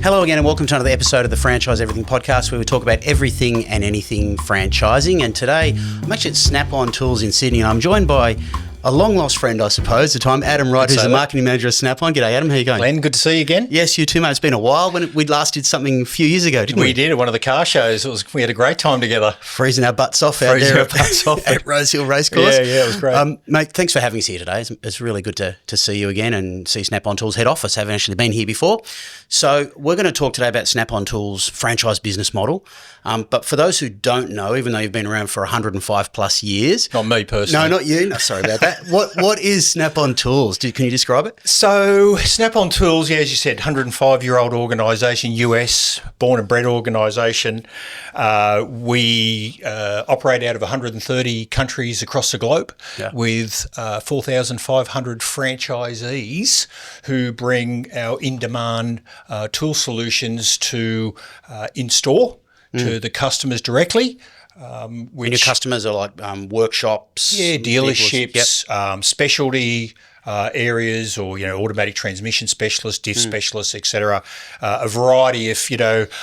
Hello again and welcome to another episode of the Franchise Everything podcast, where we talk about everything and anything franchising. And today I'm actually at Snap-on Tools in Sydney, and I'm joined by a long-lost friend, I suppose, at the time, Adam Wright, who's the marketing manager of Snap-on. G'day, Adam. How you going? Glenn, good to see you again. Yes, you too, mate. It's been a while. We last did something a few years ago, didn't we? We did at one of the car shows. We had a great time together. Freezing our butts off out there at Rosehill Racecourse. Yeah, it was great. Mate, thanks for having us here today. It's really good to see you again and see Snap-on Tools head office. I haven't actually been here before. So we're going to talk today about Snap-on Tools' franchise business model. But for those who don't know, even though you've been around for 105 plus years. Not me personally. No, not you. No, sorry about that. What is Snap-on Tools? Can you describe it? So Snap-on Tools, yeah, as you said, 105-year-old organisation, US, born and bred organisation. We operate out of 130 countries across the globe with 4,500 franchisees who bring our in-demand tool solutions to in-store to the customers directly. And your customers are like workshops? Yeah, dealerships, specialty areas, or, automatic transmission specialists, diff specialists, etc. A variety of,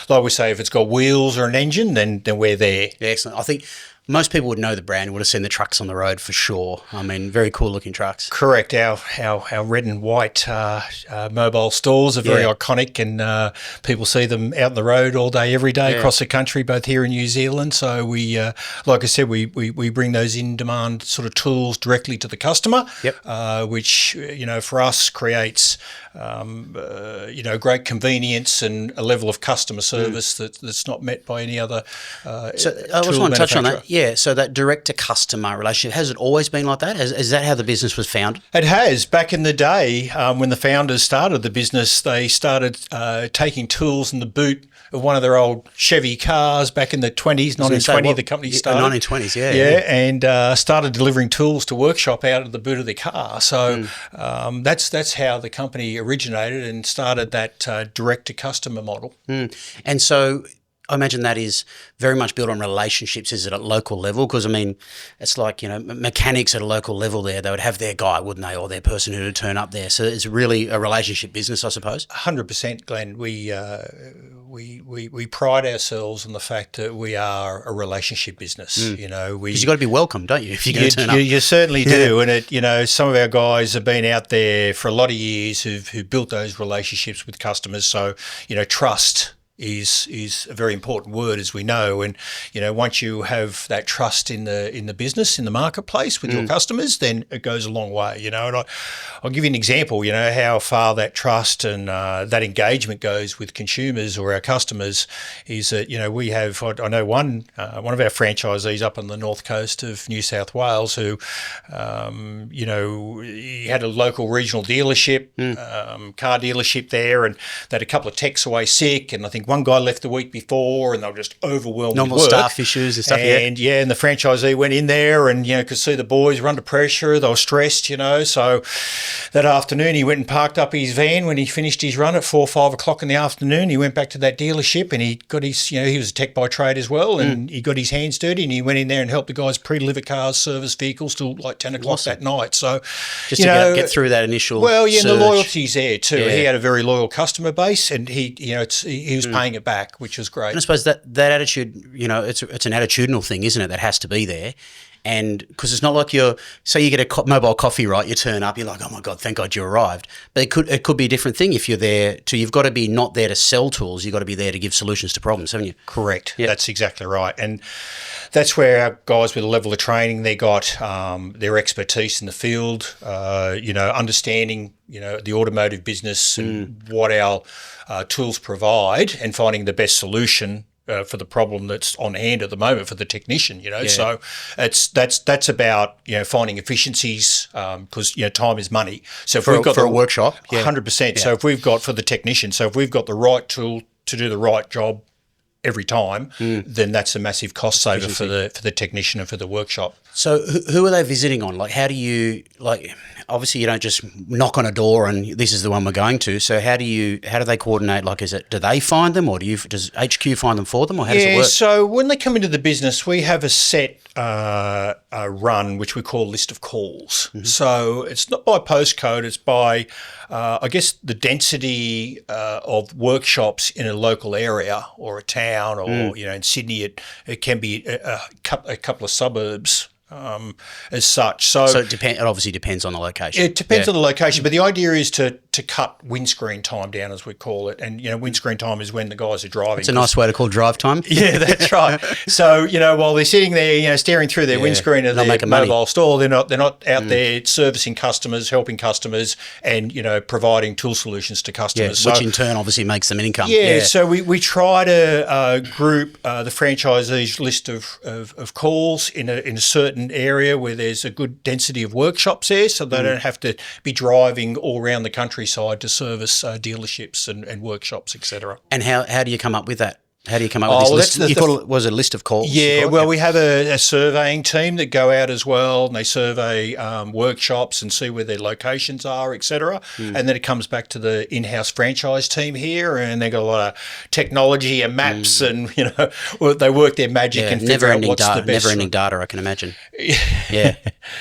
like we say, if it's got wheels or an engine, then we're there. Yeah, excellent. I think most people would know the brand, would have seen the trucks on the road for sure. I mean, very cool looking trucks. Correct. Our red and white mobile stores are very iconic, and people see them out on the road all day, every day across the country, both here in New Zealand. So we, like I said, we bring those in-demand sort of tools directly to the customer, which, for us creates, great convenience and a level of customer service that's not met by any other So I just want to touch on that. Yeah, so that direct-to-customer relationship, has it always been like that? Is that how the business was founded? It has. Back in the day, when the founders started the business, they started taking tools in the boot of one of their old Chevy cars back in the 20s, 1920, the company started. 1920s, and started delivering tools to workshop out of the boot of the car. So that's how the company originated and started that direct-to-customer model. And so I imagine that is very much built on relationships. Is it at local level? Because, I mean, it's like, mechanics at a local level there, they would have their guy, wouldn't they, or their person who would turn up there. So it's really a relationship business, I suppose. 100%, Glenn. We pride ourselves on the fact that we are a relationship business. Because you've got to be welcome, don't you, if you're going to turn up? You certainly do. And, some of our guys have been out there for a lot of years who've built those relationships with customers. So, trust is a very important word, as we know, and once you have that trust in the business, in the marketplace with your customers, then it goes a long way. And I'll give you an example. How far that trust and that engagement goes with consumers or our customers is that we have. I know one of our franchisees up on the north coast of New South Wales who he had a local regional dealership, car dealership there, and they had a couple of techs away sick, and I think one guy left the week before, and they were just overwhelmed normal with work. Staff issues and stuff. And and the franchisee went in there and could see the boys were under pressure. They were stressed, so that afternoon he went and parked up his van when he finished his run at 4 or 5 o'clock in the afternoon. He went back to that dealership and he got his, he was a tech by trade as well, and he got his hands dirty and he went in there and helped the guys pre-deliver cars, service vehicles till like 10 o'clock that night. So just to get through that initial surge. And the loyalty's there too. Yeah. He had a very loyal customer base, and he was paying it back, which was great. And I suppose that attitude, it's an attitudinal thing, isn't it? That has to be there. And because it's not like you get a mobile coffee, right? You turn up, you're like, oh my God, thank God you arrived. But it could be a different thing if you're there you've got to be not there to sell tools. You've got to be there to give solutions to problems, haven't you? Correct. Yep. That's exactly right. And that's where our guys with a level of training, they got their expertise in the field, understanding, the automotive business and what our tools provide, and finding the best solution for the problem that's on hand at the moment for the technician, So that's about finding efficiencies, because time is money. So if we've got a workshop, 100%. So if we've got for the technician, so if we've got the right tool to do the right job every time, then that's a massive cost saver for the technician and for the workshop. So who are they visiting on? Like, how do you, like, obviously you don't just knock on a door and this is the one we're going to. So how do they coordinate? Like, do they find them, or does HQ find them for them, or how does it work? So when they come into the business, we have a set run, which we call list of calls. Mm-hmm. So it's not by postcode, it's by, I guess, the density of workshops in a local area or a town, or, in Sydney, it can be a couple of suburbs. As such. So it obviously depends on the location. It depends on the location, but the idea is to cut windscreen time down, as we call it. And, windscreen time is when the guys are driving. It's a nice way to call drive time. Yeah, that's right. So, while they're sitting there, staring through their windscreen of their mobile store, they're not out there servicing customers, helping customers, and, providing tool solutions to customers. Which in turn obviously makes them income. So we try to group the franchisees' list of calls in a certain area where there's a good density of workshops there, so they don't have to be driving all around the countryside to service dealerships and workshops, etc. And how do you come up with that? How do you come up with this list? You thought it was a list of calls? Yeah, we have a surveying team that go out as well, and they survey workshops and see where their locations are, etc. And then it comes back to the in-house franchise team here, and they've got a lot of technology and maps, and they work their magic and figure out what's the best. Never-ending data, I can imagine. Yeah,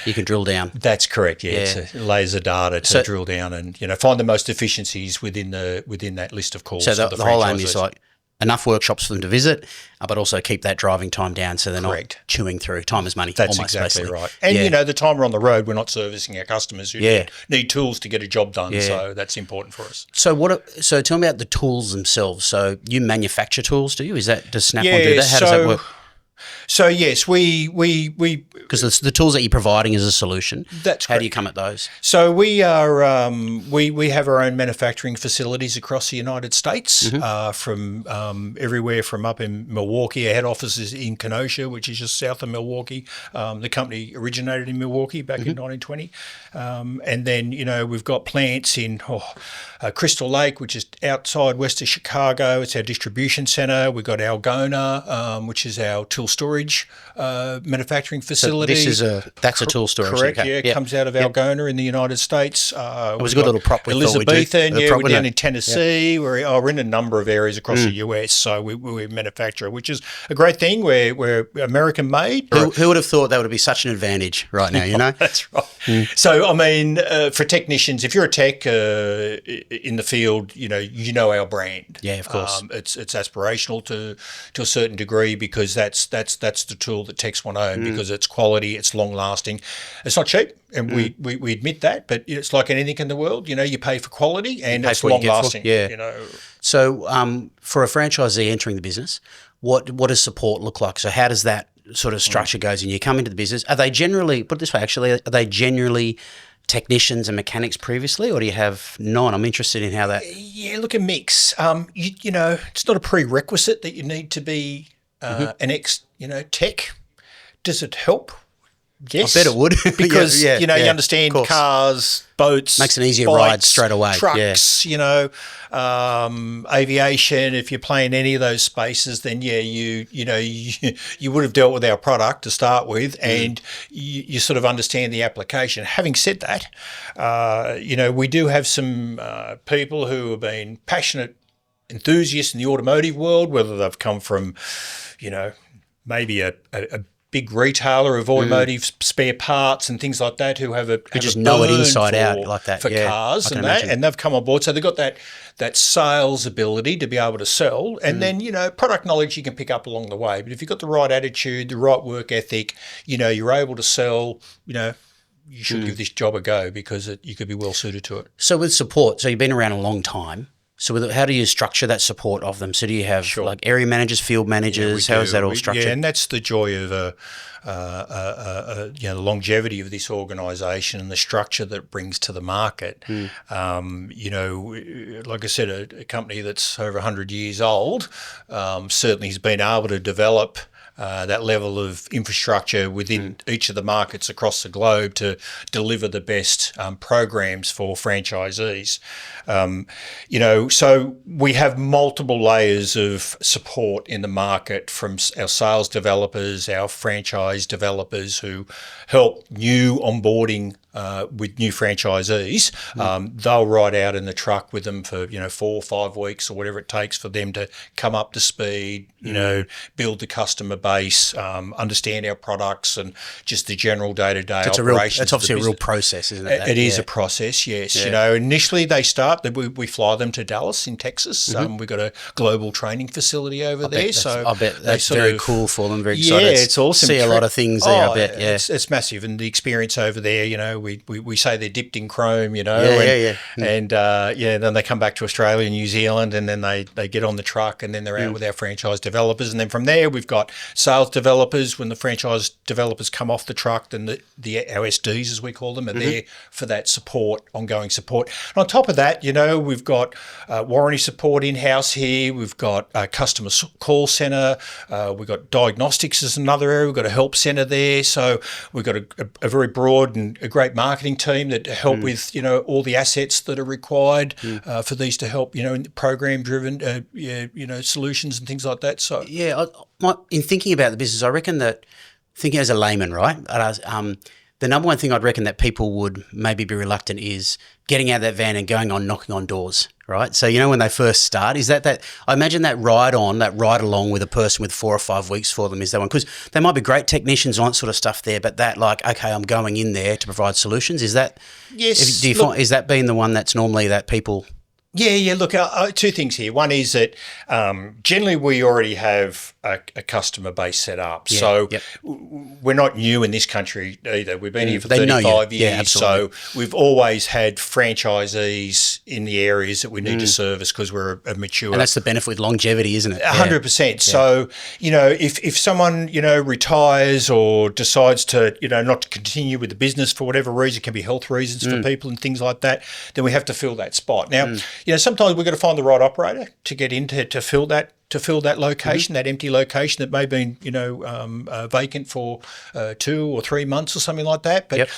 you can drill down. That's correct. Yeah, it's a laser data to drill down and find the most efficiencies within that list of calls. So the whole aim is like enough workshops for them to visit, but also keep that driving time down so they're not chewing through. Time is money. That's almost, exactly basically. Right. And, the time we're on the road, we're not servicing our customers who need tools to get a job done. So that's important for us. So tell me about the tools themselves. So you manufacture tools, do you? Does Snap-on do that? How does that work? So yes, we because the tools that you're providing as a solution. That's how do you come at those? So we are we have our own manufacturing facilities across the United States, from everywhere from up in Milwaukee. Our head office is in Kenosha, which is just south of Milwaukee. The company originated in Milwaukee back in 1920, and then we've got plants in Crystal Lake, which is outside west of Chicago. It's our distribution center. We've got Algona, which is our tool storage manufacturing facility. So that's a tool storage. Correct. Okay. It comes out of Algona in the United States. It was a good little prop. Elizabethan. We're down in Tennessee. We're in a number of areas across the US. So we manufacture, which is a great thing. We're American made. Who would have thought that would be such an advantage right now? That's right. So I mean, for technicians, if you're a tech in the field, you know our brand. Yeah, of course. It's aspirational to a certain degree, because that's the tool that techs want to own, because it's quality, it's long lasting. It's not cheap, and we admit that, but it's like anything in the world. You pay for quality, and it's long lasting. So for a franchisee entering the business, what does support look like? So how does that sort of structure goes in? You come into the business. Are they generally, put it this way, actually, are they generally technicians and mechanics previously, or do you have none? I'm interested in how that. Yeah, look, a mix. It's not a prerequisite that you need to be an tech. Does it help? Yes, I bet it would, because you understand cars, boats, makes an easier bikes, ride straight away. Trucks, aviation. If you're playing any of those spaces, then you would have dealt with our product to start with, and you sort of understand the application. Having said that, we do have some people who have been passionate enthusiasts in the automotive world, whether they've come from, maybe a big retailer of automotive spare parts and things like that, who have just know it inside out like that for cars and that, and they've come on board. So they've got that sales ability to be able to sell, and then product knowledge you can pick up along the way. But if you've got the right attitude, the right work ethic, you're able to sell. You should give this job a go, because you could be well suited to it. So with support, so you've been around a long time. So how do you structure that support of them? So do you have like area managers, field managers? How is that all structured? Yeah, and that's the joy of the longevity of this organisation and the structure that it brings to the market. Like I said, a company that's over 100 years old certainly has been able to develop that level of infrastructure within each of the markets across the globe to deliver the best programs for franchisees. So we have multiple layers of support in the market from our sales developers, our franchise developers who help new onboarding with new franchisees. They'll ride out in the truck with them for 4 or 5 weeks or whatever it takes for them to come up to speed, build the customer base, understand our products and just the general day-to-day operations. It's obviously a real process, isn't it? It is a process, yes. Initially they start, we fly them to Dallas in Texas. We've got a global training facility over there. I bet that's very cool for them, very excited. Yeah, it's awesome. See a lot of things there, I bet, yeah. It's massive. And the experience over there, we say they're dipped in chrome, and then they come back to Australia and New Zealand and then they get on the truck and then they're out with our franchise developers. And then from there, we've got sales developers. When the franchise developers come off the truck, then our SDs, as we call them, are there for that support, ongoing support. And on top of that, we've got warranty support in-house here. We've got a customer call centre. We've got diagnostics as another area. We've got a help centre there. So we've got a very broad and a great marketing team that help with, all the assets that are required for these to help, in program-driven, solutions and things like that. So in thinking about the business, I reckon that thinking as a layman, right? The number one thing I'd reckon that people would maybe be reluctant is getting out of that van and going on knocking on doors, right? So, when they first start, is that I imagine that ride along with a person with 4 or 5 weeks for them is that one, because they might be great technicians and all that sort of stuff there, but that okay, I'm going in there to provide solutions. Is that, yes? Is that being the one that's normally that people? Yeah. Look, 2 things here. One is that generally we already have a customer base set up. We're not new in this country either. We've been here for 35 years. So we've always had franchisees in the areas that we need to service because we're a mature. And that's the benefit with longevity, isn't it? 100%. So, if someone, retires or decides to, not to continue with the business for whatever reason, it can be health reasons for people and things like that, then we have to fill that spot. Now, sometimes we've got to find the right operator to get into to fill that location, that empty location that may have been, vacant for 2 or 3 months or something like that. But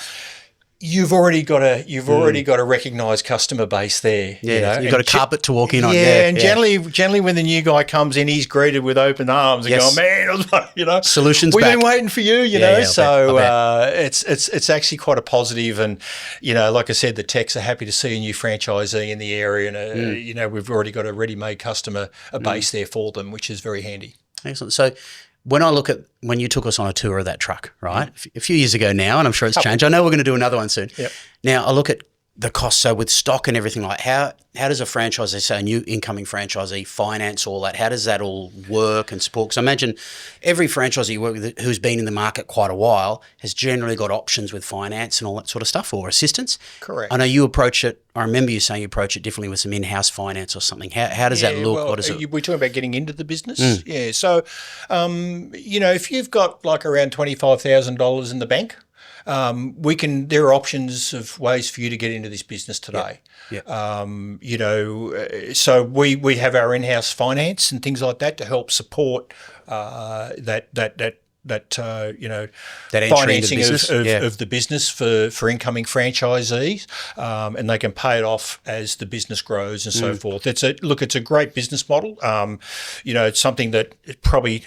you've already got a recognised customer base there. Yeah, you've got a carpet to walk in on. Generally when the new guy comes in, he's greeted with open arms and going, man, solutions. We've been waiting for you, I bet. It's actually quite a positive. And like I said, the techs are happy to see a new franchisee in the area, and we've already got a ready-made customer base there for them, which is very handy. Excellent. So, when you took us on a tour of that truck, right, a few years ago now, and I'm sure it's changed. I know we're going to do another one soon. Yep. Now, I look at the cost. So with stock and everything, like how does a franchisee, say a new incoming franchisee, finance all that? How does that all work and support? Because I imagine every franchisee you work with who's been in the market quite a while has generally got options with finance and all that sort of stuff, or assistance. Correct. I know you approach it. I remember you saying you approach it differently with some in-house finance or something. How does that look? Well, what is it? We're talking about getting into the business. Yeah. So, if you've got like around $25,000 in the bank, there are options of ways for you to get into this business today. So we have our in-house finance and things like that to help support that financing of the business for incoming franchisees, and they can pay it off as the business grows and so forth. It's a great business model. It's something that is probably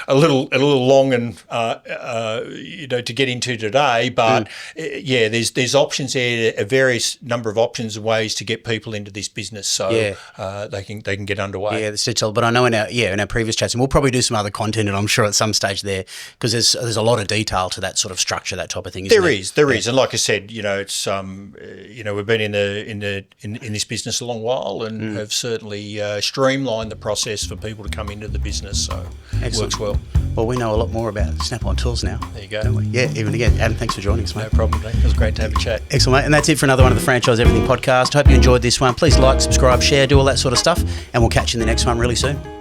a little long and to get into today, but there's options there, a various number of options and ways to get people into this business, so they can get underway. Yeah, that's digital. But I know in our previous chats, and we'll probably do some other content, and I'm sure at some stage there, because there's a lot of detail to that sort of structure, that type of thing. There is, and like I said, it's we've been in this business a long while and have certainly streamlined the process for people to come into the business. So it works well. Well, we know a lot more about Snap-on tools now. There you go. Don't we? Yeah, even again, Adam, thanks for joining us, mate. No problem, mate. It was great to have a chat. Excellent, mate. And that's it for another one of the Franchise Everything podcast. Hope you enjoyed this one. Please like, subscribe, share, do all that sort of stuff, and we'll catch you in the next one really soon.